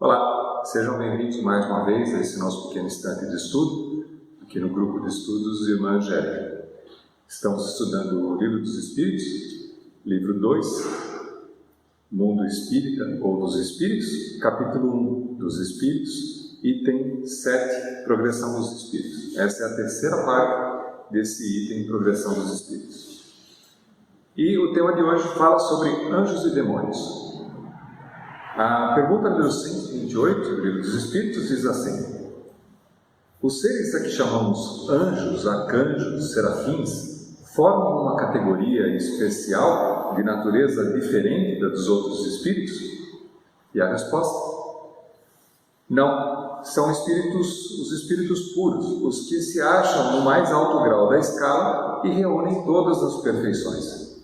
Olá, sejam bem-vindos mais uma vez a esse nosso pequeno instante de estudo, aqui no grupo de estudos Irmã Angélica. Estamos estudando o Livro dos Espíritos, livro 2, Mundo Espírita ou dos Espíritos, capítulo 1 dos Espíritos, item 7, Progressão dos Espíritos. Essa é a terceira parte desse item, Progressão dos Espíritos. E o tema de hoje fala sobre anjos e demônios. A pergunta número 128 do Livro dos Espíritos diz assim: os seres a que chamamos anjos, arcanjos, serafins, formam uma categoria especial de natureza diferente da dos outros espíritos? E a resposta: não, são espíritos, os espíritos puros, os que se acham no mais alto grau da escala e reúnem todas as perfeições.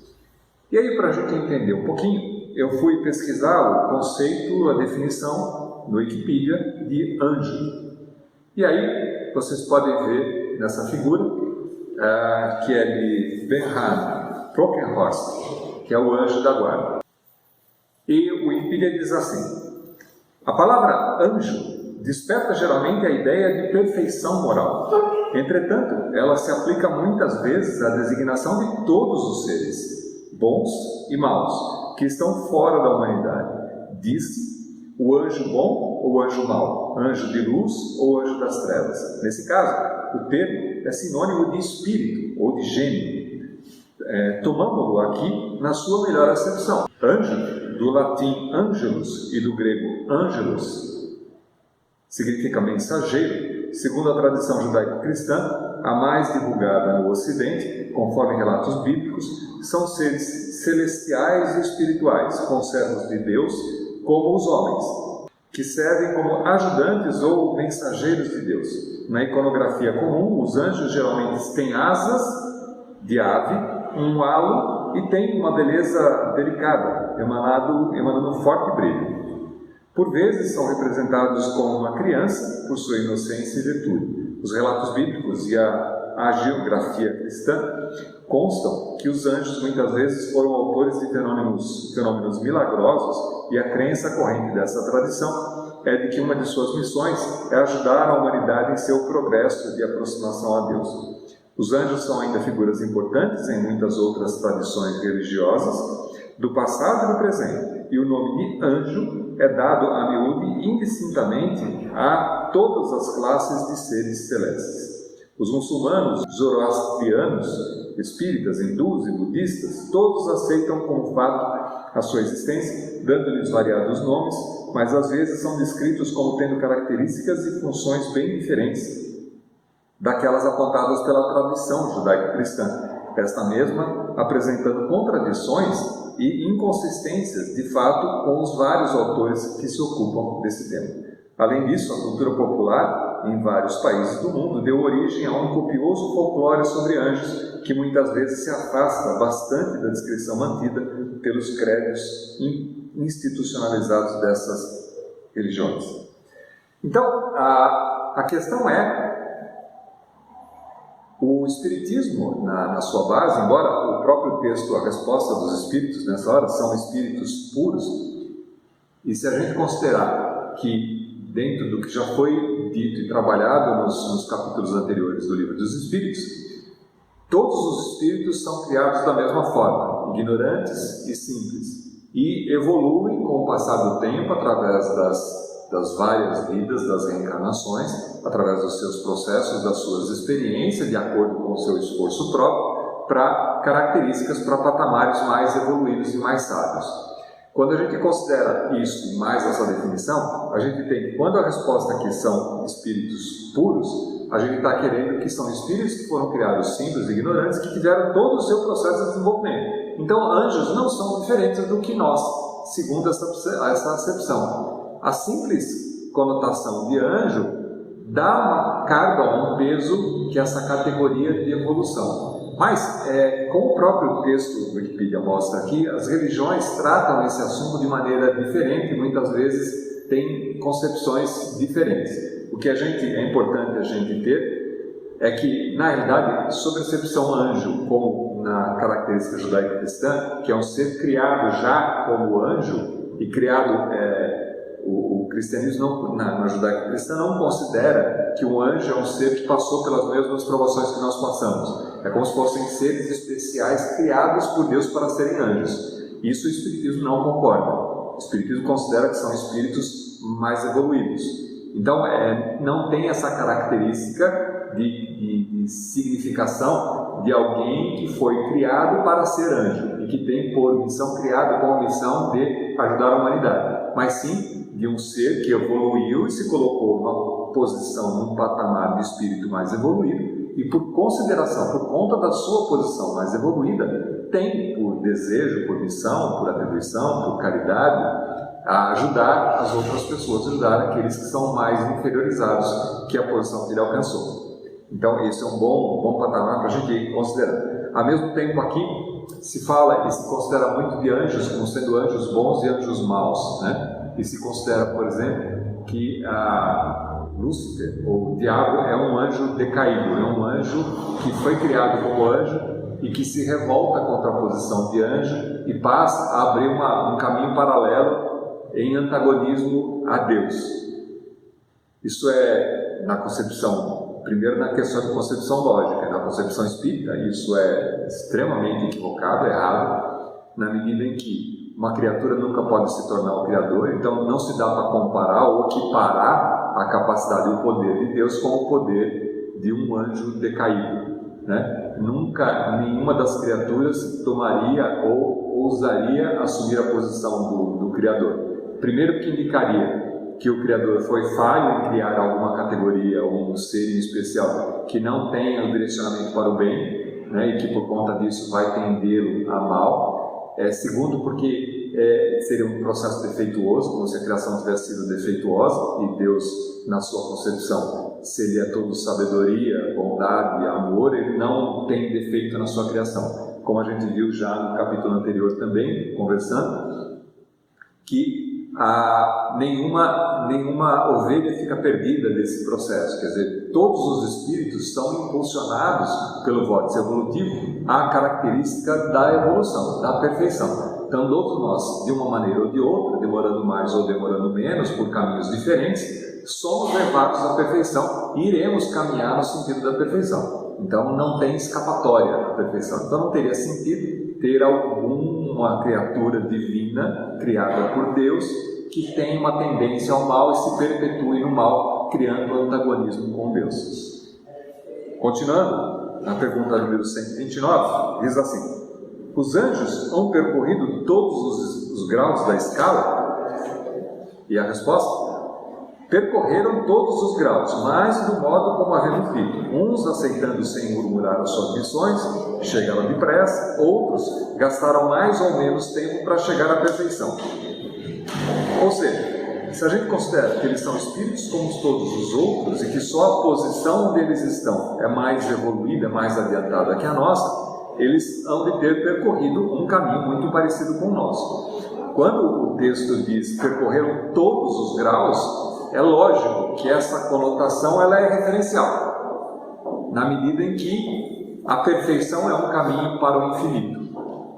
E aí, para a gente entender um pouquinho, eu fui pesquisar o conceito, a definição no Wikipedia de anjo. E aí, vocês podem ver nessa figura, que é de Bernhard Prockenhorst, que é o anjo da guarda. E o Wikipedia diz assim: a palavra anjo desperta geralmente a ideia de perfeição moral. Entretanto, ela se aplica muitas vezes à designação de todos os seres, bons e maus, que estão fora da humanidade. Diz-se o anjo bom ou anjo mau, anjo de luz ou anjo das trevas. Nesse caso, o termo é sinônimo de espírito ou de gênio, tomando-o aqui na sua melhor acepção. Anjo, do latim angelus e do grego angelos, significa mensageiro. Segundo a tradição judaico-cristã, a mais divulgada no Ocidente, conforme relatos bíblicos, são seres celestiais e espirituais, conservos de Deus, como os homens, que servem como ajudantes ou mensageiros de Deus. Na iconografia comum, os anjos geralmente têm asas de ave, um halo e têm uma beleza delicada, emanando um forte brilho. Por vezes são representados como uma criança, por sua inocência e virtude. Os relatos bíblicos e a hagiografia cristã constam que os anjos muitas vezes foram autores de fenômenos milagrosos, e a crença corrente dessa tradição é de que uma de suas missões é ajudar a humanidade em seu progresso de aproximação a Deus. Os anjos são ainda figuras importantes em muitas outras tradições religiosas, do passado e do presente, e o nome de anjo é dado a miúde indistintamente a todas as classes de seres celestes. Os muçulmanos, zoroastrianos, espíritas, hindus e budistas, todos aceitam como fato a sua existência, dando-lhes variados nomes, mas às vezes são descritos como tendo características e funções bem diferentes daquelas apontadas pela tradição judaico-cristã, esta mesma apresentando contradições e inconsistências, de fato, com os vários autores que se ocupam desse tema. Além disso, a cultura popular, em vários países do mundo, deu origem a um copioso folclore sobre anjos, que muitas vezes se afasta bastante da descrição mantida pelos credos institucionalizados dessas religiões. Então, a questão é: o Espiritismo, na sua base, embora o próprio texto, a resposta dos Espíritos nessa hora, são espíritos puros, e se a gente considerar que dentro do que já foi dito e trabalhado nos capítulos anteriores do Livro dos Espíritos, todos os espíritos são criados da mesma forma, ignorantes e simples, e evoluem com o passar do tempo através das várias vidas, das reencarnações, através dos seus processos, das suas experiências, de acordo com o seu esforço próprio, para características, para patamares mais evoluídos e mais sábios. Quando a gente considera isso, mais essa definição, a gente tem que, quando a resposta aqui são espíritos puros, a gente está querendo que são espíritos que foram criados simples e ignorantes, que tiveram todo o seu processo de desenvolvimento. Então, anjos não são diferentes do que nós, segundo essa acepção. A simples conotação de anjo dá uma carga, um peso que essa categoria de evolução. Mas, como o próprio texto do Wikipedia mostra aqui, as religiões tratam esse assunto de maneira diferente e muitas vezes têm concepções diferentes. O que é importante a gente ter é que, na realidade, sobre a acepção anjo, como na característica judaico-cristã, que é um ser criado já como anjo e criado o cristianismo, na judaico-cristã, não considera que um anjo é um ser que passou pelas mesmas provações que nós passamos. É como se fossem seres especiais criados por Deus para serem anjos. Isso o Espiritismo não concorda. O Espiritismo considera que são espíritos mais evoluídos. Então, não tem essa característica de significação de alguém que foi criado para ser anjo e que tem por missão, criado com a missão de ajudar a humanidade, mas sim de um ser que evoluiu e se colocou numa posição, num patamar de espírito mais evoluído e por consideração, por conta da sua posição mais evoluída, tem por desejo, por missão, por atribuição, por caridade, a ajudar as outras pessoas, ajudar aqueles que são mais inferiorizados que a posição que ele alcançou. Então, esse é um bom patamar para a gente considerar. Ao mesmo tempo, aqui se fala e se considera muito de anjos como sendo anjos bons e anjos maus, né? E se considera, por exemplo, que Lúcifer, ou o diabo, é um anjo decaído, é um anjo que foi criado como anjo e que se revolta contra a posição de anjo e passa a abrir um caminho paralelo em antagonismo a Deus. Isso é na concepção, primeiro na questão de concepção lógica, na concepção espírita, isso é extremamente equivocado, errado, na medida em que uma criatura nunca pode se tornar o Criador, então não se dá para comparar ou equiparar a capacidade e o poder de Deus com o poder de um anjo decaído, né? Nunca nenhuma das criaturas tomaria ou ousaria assumir a posição do Criador. Primeiro, que indicaria que o Criador foi falho em criar alguma categoria ou um ser em especial que não tenha o direcionamento para o bem, né, e que por conta disso vai tendê-lo a mal. Segundo, porque seria um processo defeituoso, como se a criação tivesse sido defeituosa e Deus, na sua concepção, se ele é todo sabedoria, bondade, amor, ele não tem defeito na sua criação. Como a gente viu já no capítulo anterior também, conversando, que nenhuma ovelha fica perdida desse processo, quer dizer, todos os espíritos são impulsionados pelo vórtice evolutivo à característica da evolução, da perfeição. Então, todos nós, de uma maneira ou de outra, demorando mais ou demorando menos, por caminhos diferentes, somos levados à perfeição e iremos caminhar no sentido da perfeição. Então, não tem escapatória da perfeição. Então, não teria sentido ter alguma criatura divina criada por Deus que tem uma tendência ao mal e se perpetue no mal, criando antagonismo com Deus. Continuando, na pergunta número 129, diz assim: os anjos han percorrido todos os graus da escala? E a resposta? Percorreram todos os graus, mas do modo como haviam feito. Uns aceitando sem murmurar as suas missões, chegaram depressa, outros gastaram mais ou menos tempo para chegar à perfeição. Ou seja, se a gente considera que eles são espíritos como todos os outros e que só a posição onde eles estão é mais evoluída, mais adiantada que a nossa, eles hão de ter percorrido um caminho muito parecido com o nosso. Quando o texto diz percorreram todos os graus, é lógico que essa conotação ela é referencial, na medida em que a perfeição é um caminho para o infinito.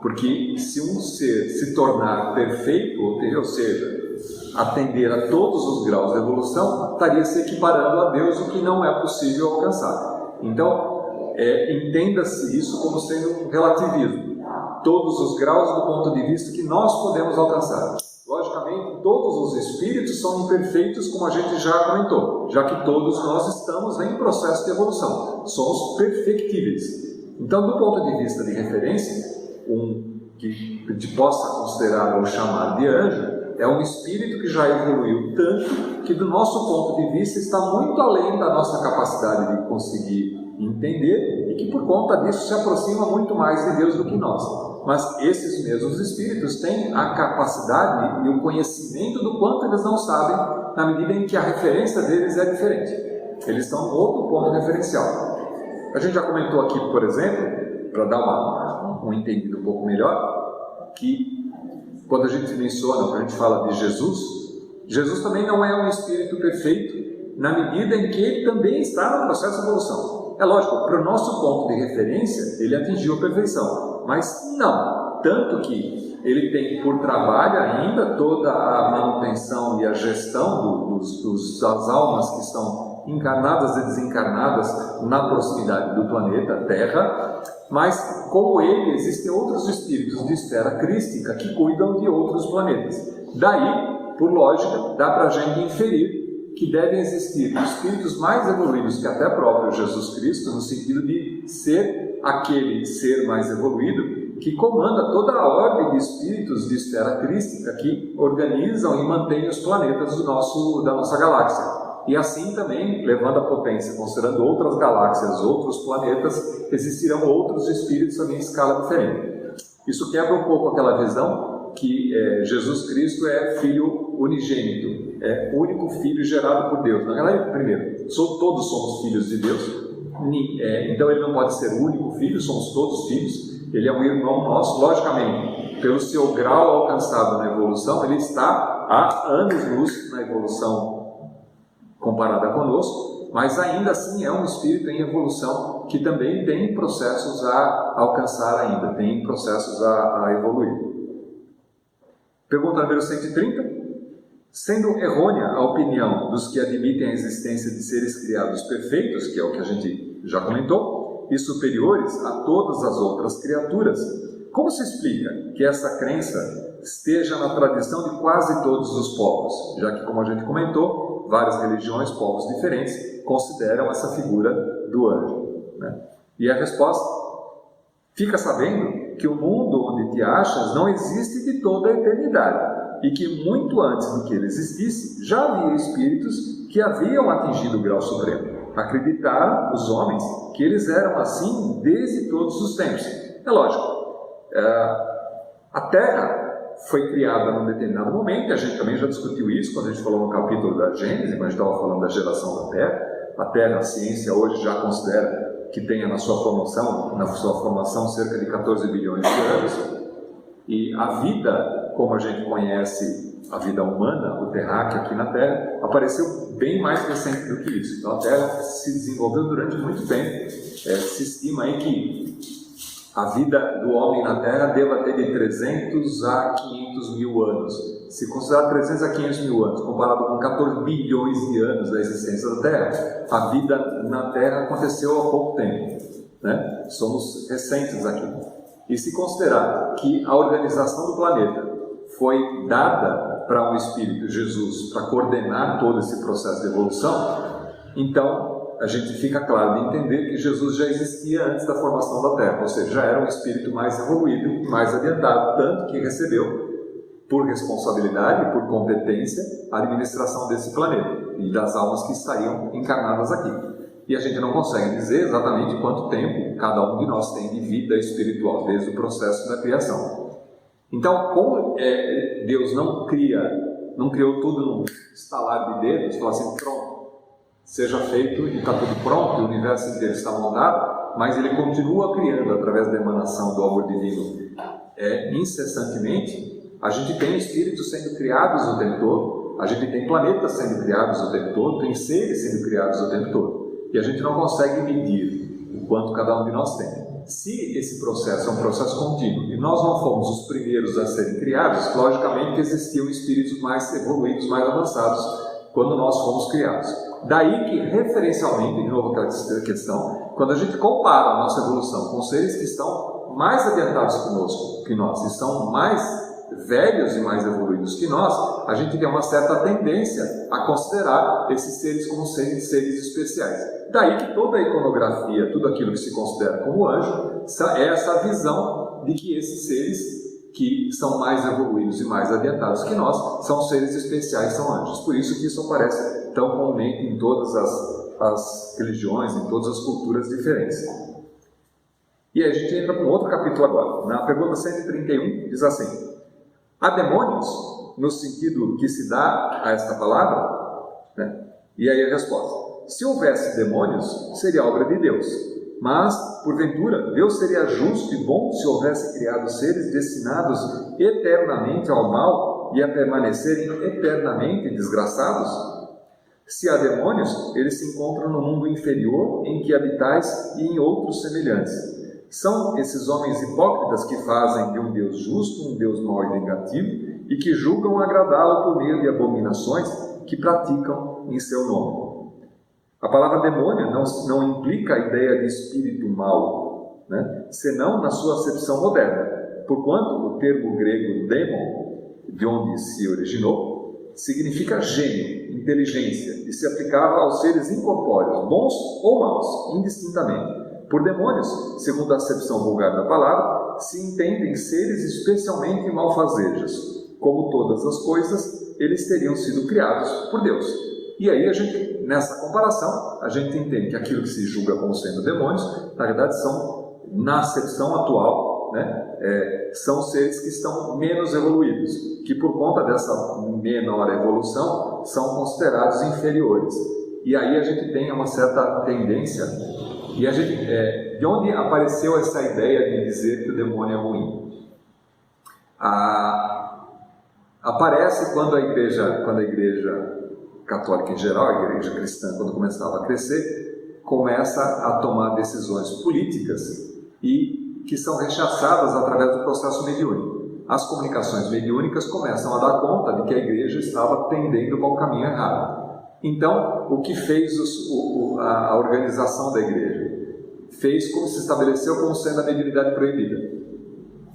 Porque se um ser se tornar perfeito, ou seja, atender a todos os graus da evolução, estaria se equiparando a Deus, o que não é possível alcançar. Então, entenda-se isso como sendo um relativismo. Todos os graus do ponto de vista que nós podemos alcançar. Logicamente, todos os espíritos são imperfeitos, como a gente já comentou, já que todos nós estamos em processo de evolução, somos perfectíveis. Então, do ponto de vista de referência, que a gente possa considerar ou chamar de anjo, é um espírito que já evoluiu tanto que, do nosso ponto de vista, está muito além da nossa capacidade de conseguir entender e que, por conta disso, se aproxima muito mais de Deus do que nós. Mas esses mesmos espíritos têm a capacidade e o conhecimento do quanto eles não sabem, na medida em que a referência deles é diferente. Eles estão em outro ponto referencial. A gente já comentou aqui, por exemplo, para dar um entendido um pouco melhor, que quando a gente menciona, quando a gente fala de Jesus, Jesus também não é um espírito perfeito, na medida em que ele também está no processo de evolução. É lógico, para o nosso ponto de referência, ele atingiu a perfeição, mas não. tanto que ele tem por trabalho ainda toda a manutenção e a gestão das almas que estão encarnadas e desencarnadas na proximidade do planeta Terra, mas como ele, existem outros espíritos de esfera crística que cuidam de outros planetas. Daí, por lógica, dá para a gente inferir que devem existir espíritos mais evoluídos que até próprio Jesus Cristo, no sentido de ser aquele ser mais evoluído que comanda toda a ordem de espíritos de esfera crística que organizam e mantêm os planetas da nossa galáxia. E assim também, levando a potência, considerando outras galáxias, outros planetas, existirão outros espíritos também em escala diferente. Isso quebra um pouco aquela visão que Jesus Cristo é filho unigênito, é o único filho gerado por Deus. Na verdade, primeiro, todos somos filhos de Deus, então ele não pode ser o único filho, somos todos filhos. Ele é um irmão nosso, logicamente, pelo seu grau alcançado na evolução, ele está há anos-luz na evolução comparada conosco, mas ainda assim é um espírito em evolução que também tem processos a alcançar ainda, tem processos a evoluir. Pergunta número 130. Sendo errônea a opinião dos que admitem a existência de seres criados perfeitos, que é o que a gente já comentou, e superiores a todas as outras criaturas, como se explica que essa crença esteja na tradição de quase todos os povos, já que, como a gente comentou, várias religiões, povos diferentes, consideram essa figura do anjo, né? E a resposta: fica sabendo que o mundo onde te achas não existe de toda a eternidade, e que muito antes do que ele existisse, já havia espíritos que haviam atingido o grau supremo. Acreditaram os homens que eles eram assim desde todos os tempos. É lógico, a Terra foi criada num determinado momento, a gente também já discutiu isso quando a gente falou no capítulo da Gênesis, quando a gente estava falando da geração da Terra. A Terra, a ciência hoje já considera que tenha na sua formação cerca de 14 bilhões de anos, e a vida, como a gente conhece a vida humana, o terráqueo aqui na Terra, apareceu bem mais recente do que isso. Então a Terra se desenvolveu durante muito tempo. Se estima aí que a vida do homem na Terra deva ter de 300 a 500 mil anos. Se considerar 300 a 500 mil anos, comparado com 14 bilhões de anos da existência da Terra, a vida na Terra aconteceu há pouco tempo, né? Somos recentes aqui. E se considerar que a organização do planeta foi dada para um Espírito, Jesus, para coordenar todo esse processo de evolução, então a gente fica claro de entender que Jesus já existia antes da formação da Terra, ou seja, já era um Espírito mais evoluído, mais adiantado, tanto que recebeu, por responsabilidade, por competência, a administração desse planeta e das almas que estariam encarnadas aqui. E a gente não consegue dizer exatamente quanto tempo cada um de nós tem de vida espiritual, desde o processo da criação. Então, como Deus não criou tudo num estalar de dedos, falou assim, pronto, seja feito e está tudo pronto, o universo inteiro está montado, mas ele continua criando através da emanação do amor divino incessantemente. A gente tem espíritos sendo criados o tempo todo, a gente tem planetas sendo criados o tempo todo, tem seres sendo criados o tempo todo. E a gente não consegue medir o quanto cada um de nós tem. Se esse processo é um processo contínuo e nós não fomos os primeiros a serem criados, logicamente que existiam espíritos mais evoluídos, mais avançados, quando nós fomos criados. Daí que, referencialmente, de novo aquela questão, quando a gente compara a nossa evolução com seres que estão mais adiantados que nós, estão mais velhos e mais evoluídos que nós, a gente tem uma certa tendência a considerar esses seres como seres especiais. Daí que toda a iconografia, tudo aquilo que se considera como anjo, é essa visão de que esses seres que são mais evoluídos e mais adiantados que nós, são seres especiais, são anjos. Por isso que isso aparece tão comumente em todas as religiões, em todas as culturas diferentes. E aí a gente entra para um outro capítulo agora. Na pergunta 131 diz assim: há demônios no sentido que se dá a esta palavra? Né? E aí a resposta: se houvesse demônios, seria obra de Deus. Mas, porventura, Deus seria justo e bom se houvesse criado seres destinados eternamente ao mal e a permanecerem eternamente desgraçados? Se há demônios, eles se encontram no mundo inferior em que habitais e em outros semelhantes. São esses homens hipócritas que fazem de um Deus justo um Deus mau e vingativo e que julgam agradá-lo por meio de abominações que praticam em seu nome. A palavra demônio não implica a ideia de espírito mau, né? Senão na sua acepção moderna, porquanto o termo grego demon, de onde se originou, significa gênio, inteligência, e se aplicava aos seres incorpóreos, bons ou maus, indistintamente. Por demônios, segundo a acepção vulgar da palavra, se entendem seres especialmente malfazejos. Como todas as coisas, eles teriam sido criados por Deus. E aí, nessa comparação, a gente entende que aquilo que se julga como sendo demônios, na verdade, são, na acepção atual, né, são seres que estão menos evoluídos, que por conta dessa menor evolução, são considerados inferiores. E aí a gente tem uma certa tendência. E de onde apareceu essa ideia de dizer que o demônio é ruim? Aparece quando a igreja católica em geral, a igreja cristã, quando começava a crescer, começa a tomar decisões políticas e que são rechaçadas através do processo mediúnico. As comunicações mediúnicas começam a dar conta de que a igreja estava tendendo para o caminho errado. Então, o que fez a organização da igreja? Fez como se estabeleceu como sendo a mediunidade proibida.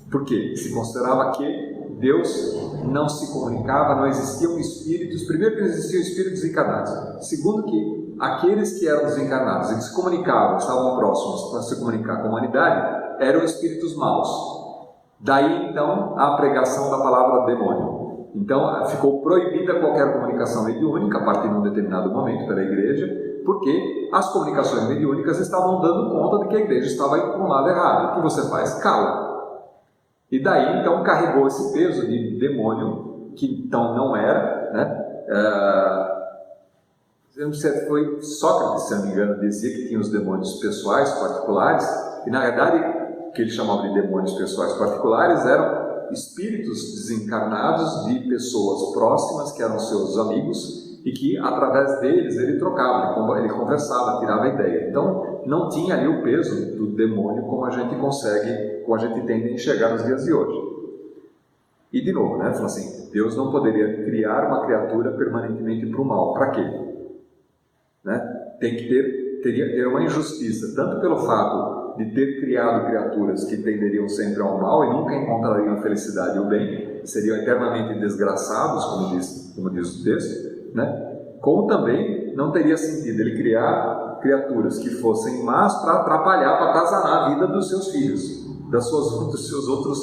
Por quê? Se considerava que Deus não se comunicava, não existiam espíritos. Primeiro, que não existiam espíritos encarnados. Segundo, que aqueles que eram desencarnados e que se comunicavam, estavam próximos para se comunicar com a humanidade, eram espíritos maus. Daí, então, a pregação da palavra demônio. Então, ficou proibida qualquer comunicação mediúnica a partir de um determinado momento pela igreja, porque as comunicações mediúnicas estavam dando conta de que a igreja estava indo para um lado errado. O que você faz? Cala. E daí, então, carregou esse peso de demônio, que então não era, né? Eu não sei, foi Sócrates, se não me engano, dizia que tinha os demônios pessoais, particulares, e na verdade, o que ele chamava de demônios pessoais particulares eram espíritos desencarnados de pessoas próximas, que eram seus amigos, e que através deles ele trocava, ele conversava, tirava ideia. Então não tinha ali o peso do demônio como a gente tende a enxergar nos dias de hoje. E de novo, né, falou assim, Deus não poderia criar uma criatura permanentemente para o mal. Para quê? Né? Teria que ter uma injustiça, tanto pelo fato de ter criado criaturas que tenderiam sempre ao mal e nunca encontrariam a felicidade e o bem, seriam eternamente desgraçados, como diz o texto, né? Como também não teria sentido ele criar criaturas que fossem más para atrapalhar, para atazanar a vida dos seus filhos, dos seus outros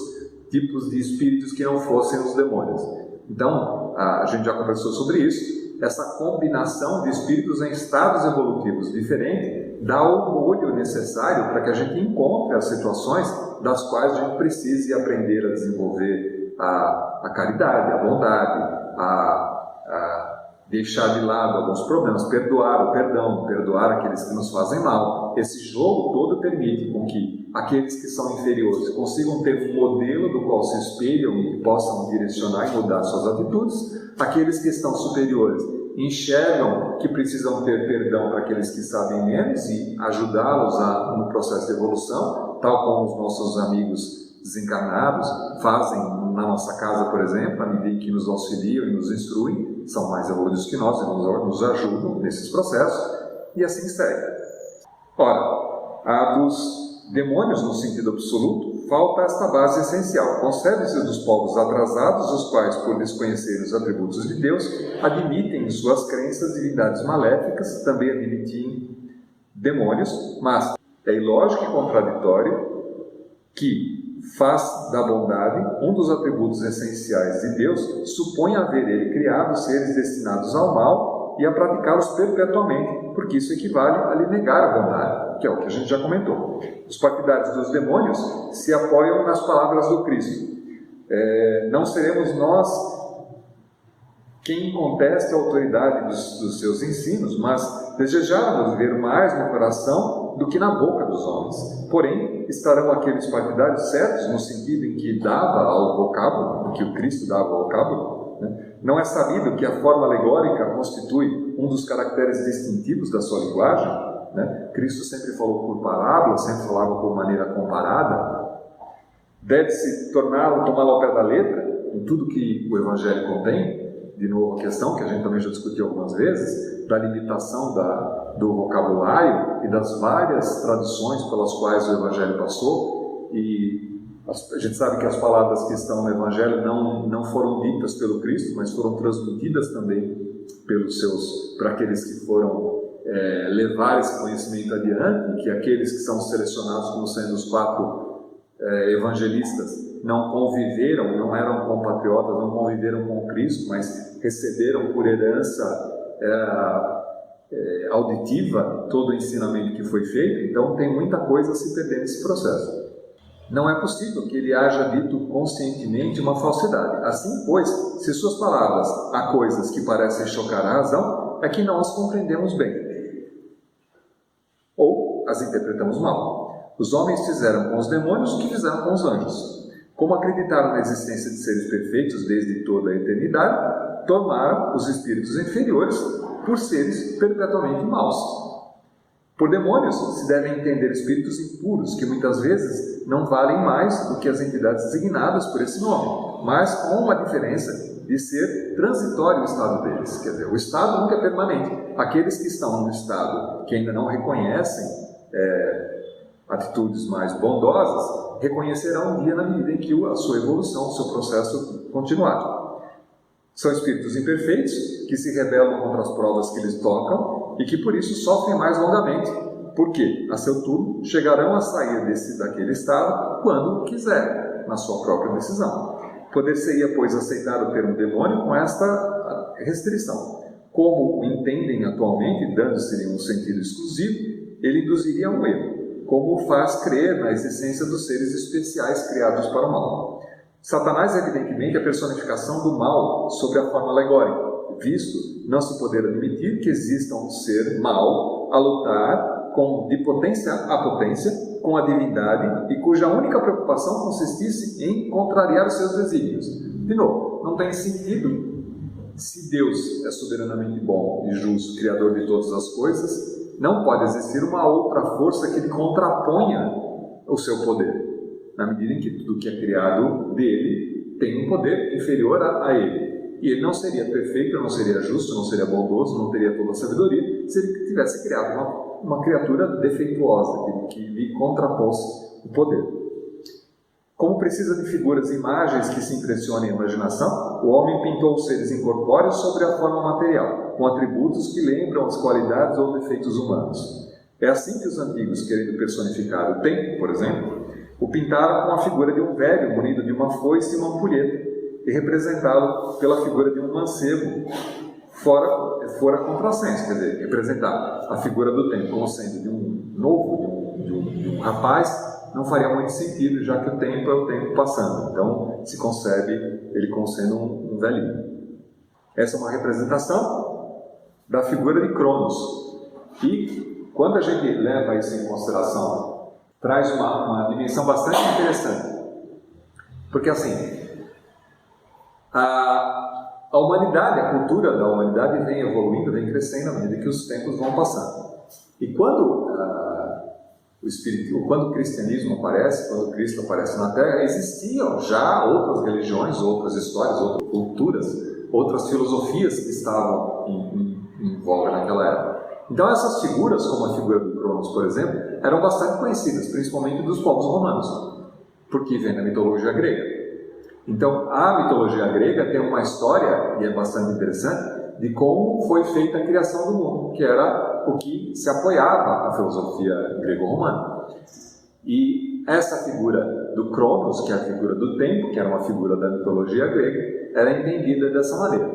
tipos de espíritos que não fossem os demônios. Então, a gente já conversou sobre isso. Essa combinação de espíritos em estados evolutivos diferentes dá o molho necessário para que a gente encontre as situações das quais a gente precise aprender a desenvolver a caridade, a bondade, a deixar de lado alguns problemas, perdoar o perdão, perdoar aqueles que nos fazem mal. Esse jogo todo permite com que aqueles que são inferiores consigam ter um modelo do qual se espelham e que possam direcionar e mudar suas atitudes. Aqueles que estão superiores enxergam que precisam ter perdão para aqueles que sabem menos e ajudá-los no processo de evolução, tal como os nossos amigos desencarnados fazem na nossa casa, por exemplo, à medida em que nos auxiliam e nos instruem, são mais evoluídos que nós e nos ajudam nesses processos, e assim segue. Ora, a dos demônios, no sentido absoluto, falta esta base essencial. Concebe-se dos povos atrasados, os quais, por desconhecerem os atributos de Deus, admitem em suas crenças divindades maléficas, também admitem demônios, mas é ilógico e contraditório que faz da bondade um dos atributos essenciais de Deus, supõe haver ele criado seres destinados ao mal e a praticá-los perpetuamente, porque isso equivale a lhe negar a bondade, que é o que a gente já comentou. Os partidários dos demônios se apoiam nas palavras do Cristo. Não seremos nós quem conteste a autoridade dos seus ensinos, mas desejávamos ver mais no coração do que na boca dos homens. Porém, estarão aqueles partidários certos no sentido em que dava ao vocábulo, que o Cristo dava ao vocábulo, né? Não é sabido que a forma alegórica constitui um dos caracteres distintivos da sua linguagem? né? Cristo sempre falou por parábola, sempre falava por maneira comparada. Deve-se tomá-lo ao pé da letra, em tudo que o Evangelho contém. De novo, a questão que a gente também já discutiu algumas vezes, da limitação do vocabulário e das várias tradições pelas quais o Evangelho passou. E a gente sabe que as palavras que estão no Evangelho não foram ditas pelo Cristo, mas foram transmitidas também para aqueles que foram levar esse conhecimento adiante, que aqueles que são selecionados como sendo os 4 evangelistas não conviveram, não eram compatriotas, não conviveram com Cristo, mas receberam por herança auditiva todo o ensinamento que foi feito. Então tem muita coisa a se perder nesse processo. Não é possível que ele haja dito conscientemente uma falsidade. Assim, pois, se suas palavras há coisas que parecem chocar a razão, é que não as compreendemos bem, ou as interpretamos mal. Os homens fizeram com os demônios o que fizeram com os anjos. Como acreditaram na existência de seres perfeitos desde toda a eternidade, tomaram os espíritos inferiores por seres perpetuamente maus. Por demônios se devem entender espíritos impuros, que muitas vezes não valem mais do que as entidades designadas por esse nome, mas com uma diferença de ser transitório o estado deles. Quer dizer, o estado nunca é permanente. Aqueles que estão no estado que ainda não reconhecem atitudes mais bondosas, reconhecerão um dia na medida em que a sua evolução, o seu processo continuar. São espíritos imperfeitos que se rebelam contra as provas que lhes tocam e que por isso sofrem mais longamente, porque a seu turno chegarão a sair daquele estado quando quiserem, na sua própria decisão. Poder-se-ia, pois, aceitar o termo demônio com esta restrição. Como o entendem atualmente, dando-se-lhe um sentido exclusivo, ele induziria um erro, como faz crer na existência dos seres especiais criados para o mal. Satanás é evidentemente a personificação do mal sob a forma alegórica, visto não se poder admitir que exista um ser mau a lutar de potência a potência com a divindade e cuja única preocupação consistisse em contrariar os seus desígnios. De novo, não tem sentido, se Deus é soberanamente bom e justo, criador de todas as coisas, não pode existir uma outra força que lhe contraponha o seu poder, na medida em que tudo que é criado dele tem um poder inferior a ele. E ele não seria perfeito, não seria justo, não seria bondoso, não teria toda a sabedoria, se ele tivesse criado uma criatura defeituosa, que lhe contrapôs o poder. Como precisa de figuras e imagens que se impressionem a imaginação, o homem pintou os seres incorpóreos sobre a forma material, com atributos que lembram as qualidades ou defeitos humanos. É assim que os antigos, querendo personificar o tempo, por exemplo, o pintaram com a figura de um velho munido de uma foice e uma ampulheta, e representá-lo pela figura de um mancebo, fora contrassenso, quer dizer, representar a figura do tempo como sendo de um novo, de um rapaz, não faria muito sentido, já que o tempo é o tempo passando. Então, se concebe ele como sendo um velhinho. Essa é uma representação da figura de Cronos. E, quando a gente leva isso em consideração, traz uma dimensão bastante interessante. Porque, assim, a humanidade, a cultura da humanidade vem evoluindo, vem crescendo à medida que os tempos vão passando. E quando o cristianismo aparece, quando Cristo aparece na Terra, existiam já outras religiões, outras histórias, outras culturas, outras filosofias que estavam em voga naquela época. Então essas figuras, como a figura do Cronos, por exemplo, eram bastante conhecidas, principalmente dos povos romanos, porque vem da mitologia grega. Então, a mitologia grega tem uma história, e é bastante interessante, de como foi feita a criação do mundo, que era o que se apoiava a filosofia grego-romana. E essa figura do Cronos, que é a figura do tempo, que era uma figura da mitologia grega, era entendida dessa maneira.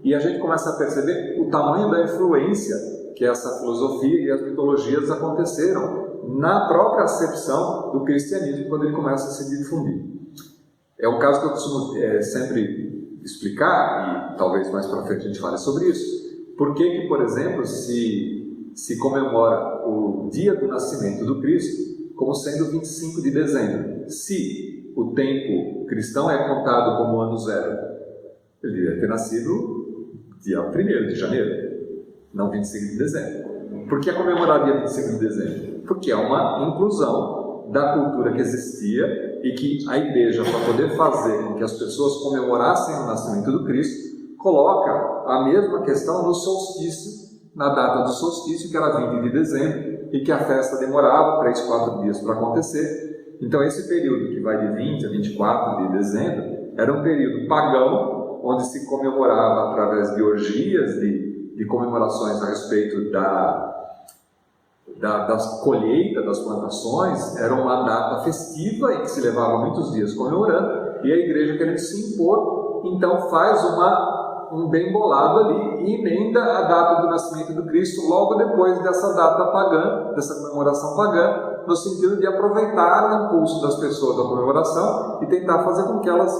E a gente começa a perceber o tamanho da influência que essa filosofia e as mitologias aconteceram na própria acepção do cristianismo, quando ele começa a se difundir. É um caso que eu costumo sempre explicar, e talvez mais para frente a gente fale sobre isso. Por que, por exemplo, se comemora o dia do nascimento do Cristo como sendo 25 de dezembro? Se o tempo cristão é contado como ano zero, ele devia ter nascido dia 1º de janeiro, não 25 de dezembro. Por que comemorar dia 25 de dezembro? Porque é uma inclusão da cultura que existia e que a igreja, para poder fazer com que as pessoas comemorassem o nascimento do Cristo, coloca a mesma questão no solstício, na data do solstício, que era 20 de dezembro, e que a festa demorava 3, 4 dias para acontecer. Então esse período, que vai de 20 a 24 de dezembro, era um período pagão, onde se comemorava através de orgias, de comemorações a respeito da colheita das plantações. Era uma data festiva em que se levava muitos dias comemorando, e a igreja, querendo se impor, então faz um bem bolado ali e emenda a data do nascimento do Cristo logo depois dessa data pagã, dessa comemoração pagã, no sentido de aproveitar o impulso das pessoas da comemoração e tentar fazer com que elas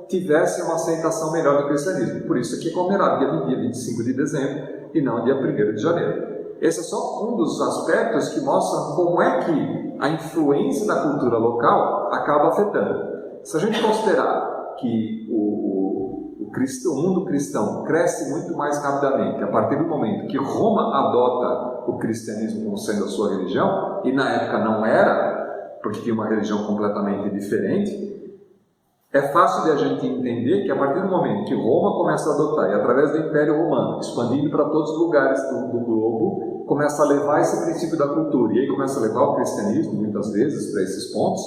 tivessem uma aceitação melhor do cristianismo. Por isso que é comemorado dia 25 de dezembro e não dia 1º de janeiro. Esse é só um dos aspectos que mostram como é que a influência da cultura local acaba afetando. Se a gente considerar que o mundo cristão cresce muito mais rapidamente a partir do momento que Roma adota o cristianismo como sendo a sua religião, e na época não era, porque tinha uma religião completamente diferente, é fácil de a gente entender que a partir do momento que Roma começa a adotar, e através do Império Romano, expandindo para todos os lugares do globo, começa a levar esse princípio da cultura, e aí começa a levar o cristianismo, muitas vezes, para esses pontos,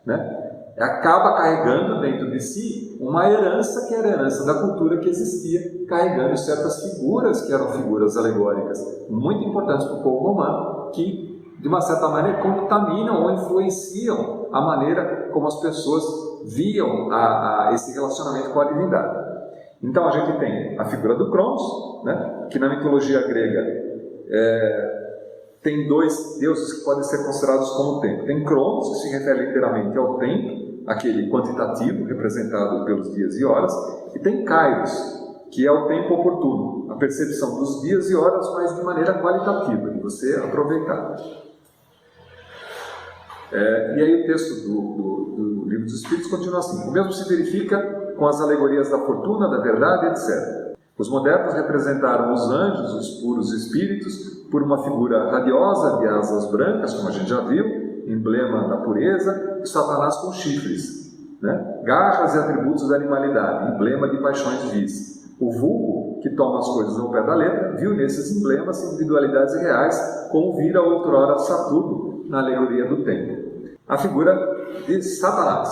né? Acaba carregando dentro de si uma herança que era a herança da cultura que existia, carregando certas figuras que eram figuras alegóricas muito importantes para o povo romano, que de uma certa maneira contaminam ou influenciam a maneira como as pessoas viam esse relacionamento com a divindade. Então a gente tem a figura do Cronos, né, que na mitologia grega tem dois deuses que podem ser considerados como tempo. Tem Cronos, que se refere literalmente ao tempo, aquele quantitativo representado pelos dias e horas, e tem Kairos, que é o tempo oportuno, a percepção dos dias e horas, mas de maneira qualitativa, de você aproveitar. E aí o texto do Livro dos Espíritos continua assim: o mesmo se verifica com as alegorias da fortuna, da verdade, etc. Os modernos representaram os anjos, os puros espíritos, por uma figura radiosa de asas brancas, como a gente já viu, emblema da pureza, e Satanás com chifres, né? Garras e atributos da animalidade, emblema de paixões vis. O vulgo, que toma as coisas ao pé da letra, viu nesses emblemas individualidades reais, como vira outrora Saturno na alegoria do tempo. A figura de Satanás,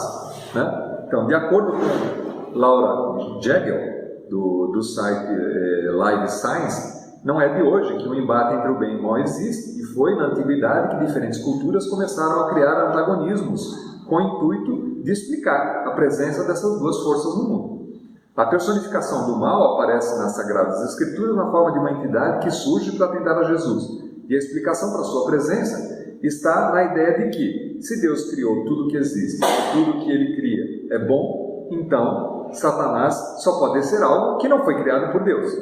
né? Então, de acordo com Laura Jegel, do site Live Science, não é de hoje que o embate entre o bem e o mal existe, e foi na antiguidade que diferentes culturas começaram a criar antagonismos com o intuito de explicar a presença dessas duas forças no mundo. A personificação do mal aparece nas Sagradas Escrituras na forma de uma entidade que surge para tentar a Jesus, e a explicação para sua presença está na ideia de que, se Deus criou tudo que existe, tudo que Ele cria é bom, então Satanás só pode ser algo que não foi criado por Deus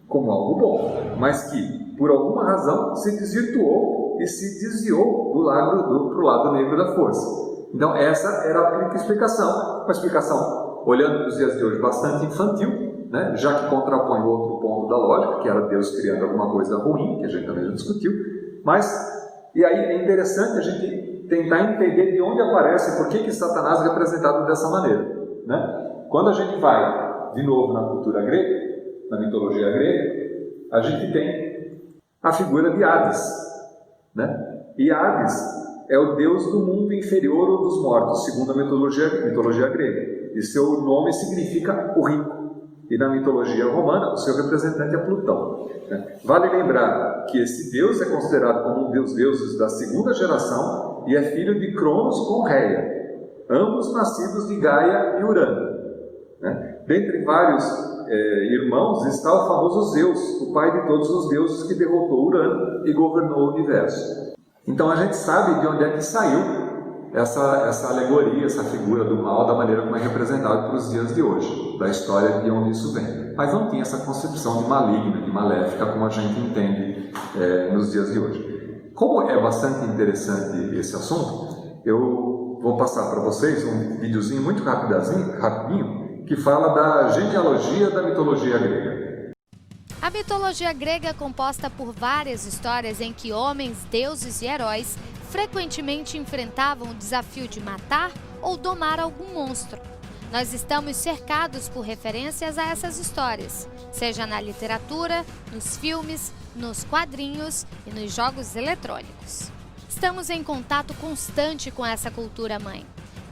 como algo bom, mas que, por alguma razão, se desvirtuou e se desviou para o lado negro da força. Então, essa era a explicação, uma explicação, olhando para os dias de hoje, bastante infantil, né? Já que contrapõe o outro ponto da lógica, que era Deus criando alguma coisa ruim, que a gente também já discutiu, mas, e aí é interessante a gente tentar entender de onde aparece, por que Satanás é representado dessa maneira, né? Quando a gente vai, de novo, na cultura grega, na mitologia grega, a gente tem a figura de Hades, né? E Hades é o deus do mundo inferior ou dos mortos, segundo a mitologia grega. E seu nome significa o rico. E na mitologia romana, o seu representante é Plutão, né? Vale lembrar que esse deus é considerado como um dos deuses da segunda geração e é filho de Cronos com Reia, ambos nascidos de Gaia e Urano, né? Dentre vários irmãos está o famoso Zeus, o pai de todos os deuses que derrotou Urano e governou o universo. Então a gente sabe de onde é que saiu essa alegoria, essa figura do mal, da maneira como é representado para os dias de hoje, da história de onde isso vem. Mas não tinha essa concepção de maligna, de maléfica, como a gente entende nos dias de hoje. Como é bastante interessante esse assunto, eu vou passar para vocês um videozinho muito rapidinho, que fala da genealogia da mitologia grega. A mitologia grega é composta por várias histórias em que homens, deuses e heróis frequentemente enfrentavam o desafio de matar ou domar algum monstro. Nós estamos cercados por referências a essas histórias, seja na literatura, nos filmes, nos quadrinhos e nos jogos eletrônicos. Estamos em contato constante com essa cultura mãe.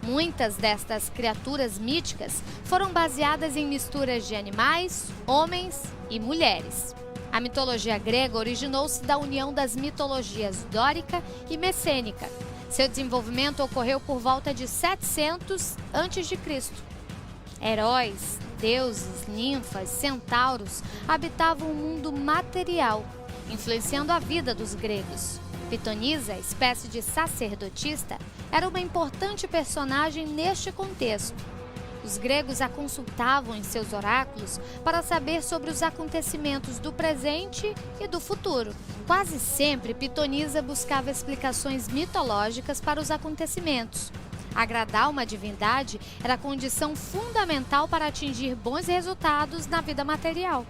Muitas destas criaturas míticas foram baseadas em misturas de animais, homens e mulheres. A mitologia grega originou-se da união das mitologias dórica e messênica. Seu desenvolvimento ocorreu por volta de 700 a.C. Heróis, deuses, ninfas, centauros habitavam o mundo material, influenciando a vida dos gregos. Pitonisa, espécie de sacerdotista, era uma importante personagem neste contexto. Os gregos a consultavam em seus oráculos para saber sobre os acontecimentos do presente e do futuro. Quase sempre, Pitonisa buscava explicações mitológicas para os acontecimentos. Agradar uma divindade era a condição fundamental para atingir bons resultados na vida material.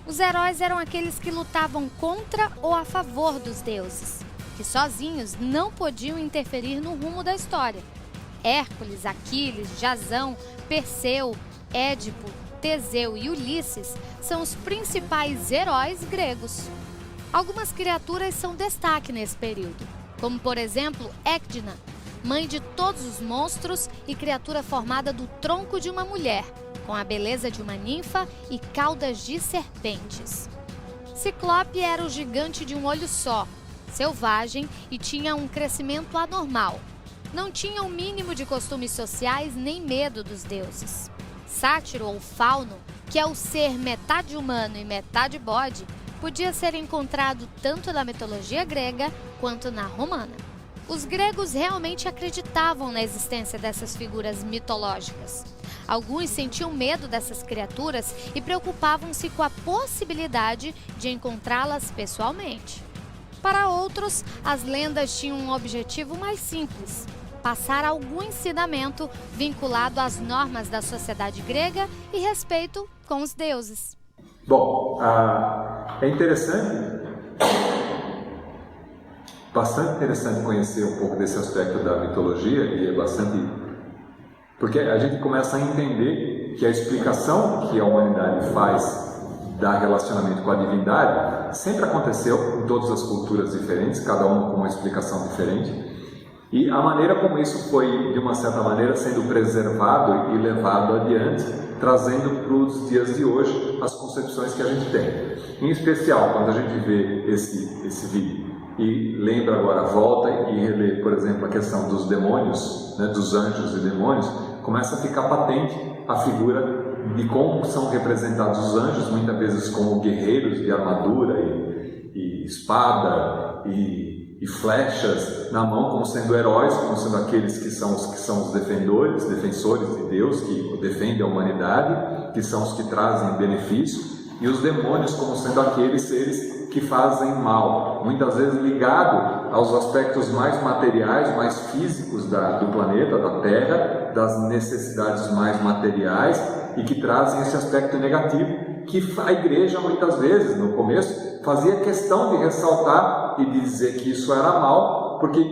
Os heróis eram aqueles que lutavam contra ou a favor dos deuses, que sozinhos não podiam interferir no rumo da história. Hércules, Aquiles, Jasão, Perseu, Édipo, Teseu e Ulisses são os principais heróis gregos. Algumas criaturas são destaque nesse período, como por exemplo Ecdna, mãe de todos os monstros e criatura formada do tronco de uma mulher, com a beleza de uma ninfa e caudas de serpentes. Ciclope era o gigante de um olho só, selvagem e tinha um crescimento anormal. Não tinha o mínimo de costumes sociais nem medo dos deuses. Sátiro ou Fauno, que é o ser metade humano e metade bode, podia ser encontrado tanto na mitologia grega quanto na romana. Os gregos realmente acreditavam na existência dessas figuras mitológicas. Alguns sentiam medo dessas criaturas e preocupavam-se com a possibilidade de encontrá-las pessoalmente. Para outros, as lendas tinham um objetivo mais simples: passar algum ensinamento vinculado às normas da sociedade grega e respeito com os deuses. Bom, é interessante, bastante interessante conhecer um pouco desse aspecto da mitologia, e é bastante... porque a gente começa a entender que a explicação que a humanidade faz da relacionamento com a divindade sempre aconteceu em todas as culturas diferentes, cada uma com uma explicação diferente. E a maneira como isso foi, de uma certa maneira, sendo preservado e levado adiante, trazendo para os dias de hoje as concepções que a gente tem. Em especial, quando a gente vê esse vídeo e lembra agora, volta e relê, por exemplo, a questão dos demônios, né, dos anjos e demônios, começa a ficar patente a figura de como são representados os anjos, muitas vezes como guerreiros de armadura e espada e flechas na mão, como sendo heróis, como sendo aqueles que são os defensores de Deus, que defendem a humanidade, que são os que trazem benefício, e os demônios como sendo aqueles seres que fazem mal, muitas vezes ligado aos aspectos mais materiais, mais físicos do planeta, da Terra, das necessidades mais materiais, e que trazem esse aspecto negativo, que a igreja muitas vezes, no começo, fazia questão de ressaltar e de dizer que isso era mal, porque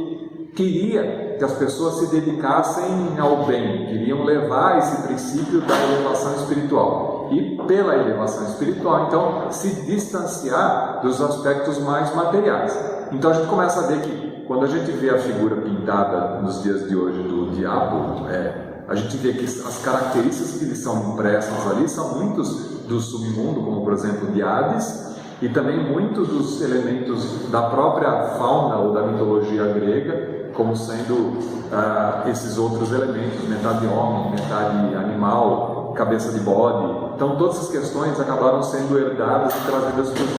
queria que as pessoas se dedicassem ao bem, queriam levar esse princípio da elevação espiritual. E pela elevação espiritual, então, se distanciar dos aspectos mais materiais. Então a gente começa a ver que, quando a gente vê a figura pintada nos dias de hoje do diabo, a gente vê que as características que lhe são impressas ali são muitos do submundo, como por exemplo de Hades, e também muitos dos elementos da própria fauna ou da mitologia grega, como sendo esses outros elementos, metade homem, metade animal, cabeça de bode. Então todas essas questões acabaram sendo herdadas e trazidas para os